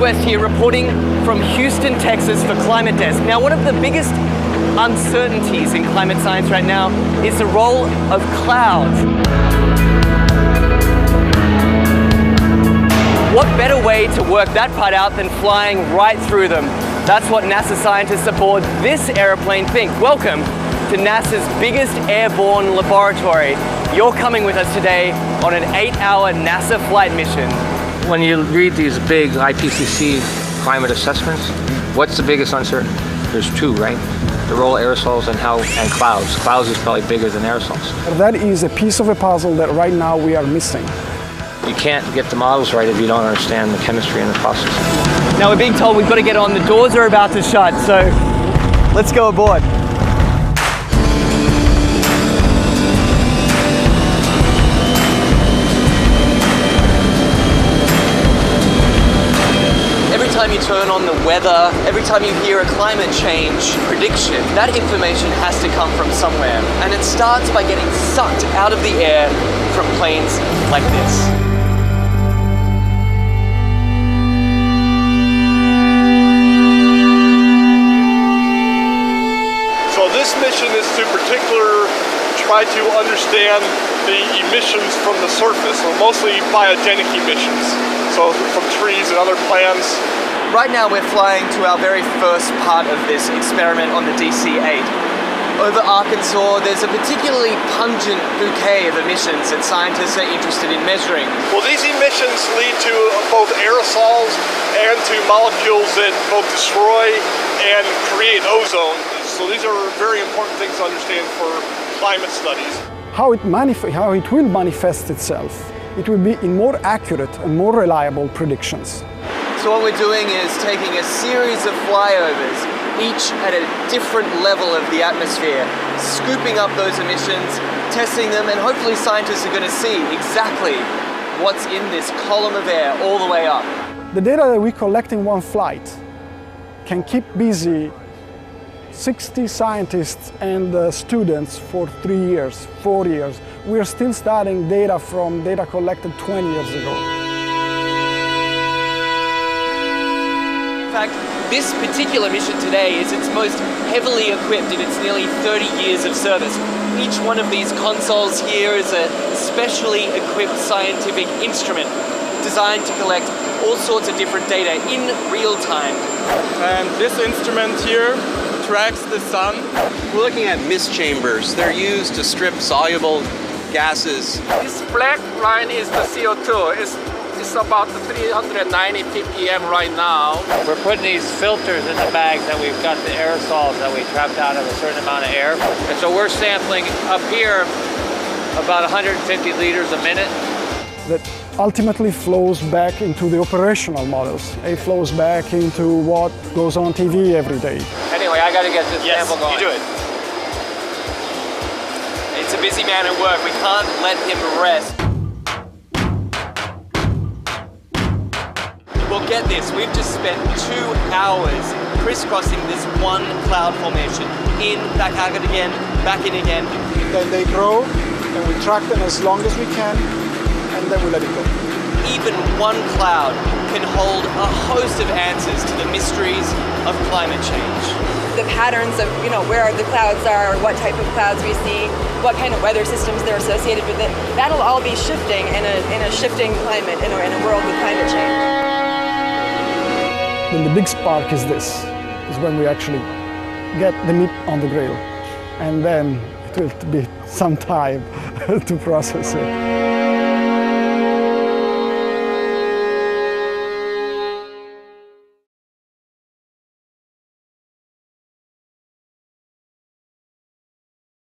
West here, reporting from Houston, Texas for Climate Desk. Now, one of the biggest uncertainties in climate science right now is the role of clouds. What better way to work that part out than flying right through them? That's what NASA scientists aboard this airplane think. Welcome to NASA's biggest airborne laboratory. You're coming with us today on an 8-hour NASA flight mission. When you read these big IPCC climate assessments, what's the biggest uncertainty? There's two, right? The role of aerosols and clouds. Clouds is probably bigger than aerosols. That is a piece of a puzzle that right now we are missing. You can't get the models right if you don't understand the chemistry and the process. Now we're being told we've got to get on. The doors are about to shut, so let's go aboard. Every time you turn on the weather, every time you hear a climate change prediction, that information has to come from somewhere. And it starts by getting sucked out of the air from planes like this. So this mission is to particularly try to understand the emissions from the surface, so mostly biogenic emissions, so from trees and other plants. Right now we're flying to our very first part of this experiment on the DC-8. Over Arkansas, there's a particularly pungent bouquet of emissions that scientists are interested in measuring. Well, these emissions lead to both aerosols and to molecules that both destroy and create ozone. So these are very important things to understand for climate studies. How it will manifest itself, it will be in more accurate and more reliable predictions. So what we're doing is taking a series of flyovers, each at a different level of the atmosphere, scooping up those emissions, testing them, and hopefully scientists are going to see exactly what's in this column of air all the way up. The data that we collect in one flight can keep busy 60 scientists and students for 3 years, 4 years. We're still studying data from data collected 20 years ago. In fact, this particular mission today is its most heavily equipped in its nearly 30 years of service. Each one of these consoles here is a specially equipped scientific instrument designed to collect all sorts of different data in real time. And this instrument here tracks the sun. We're looking at mist chambers. They're used to strip soluble gases. This black line is the CO2. It's about 390 ppm right now. We're putting these filters in the bags that we've got the aerosols that we trapped out of a certain amount of air. And so we're sampling up here about 150 liters a minute. That ultimately flows back into the operational models. It flows back into what goes on TV every day. Anyway, I got to get this sample going. You do it. It's a busy man at work. We can't let him rest. Well, get this. We've just spent 2 hours crisscrossing this one cloud formation. In, back out again, back in again. Then they grow, and we track them as long as we can, and then we let it go. Even one cloud can hold a host of answers to the mysteries of climate change. The patterns of, where the clouds are, what type of clouds we see, what kind of weather systems they're associated with it, that'll all be shifting in a shifting climate, in a world with climate change. Then the big spark is when we actually get the meat on the grill. And then it will be some time to process it.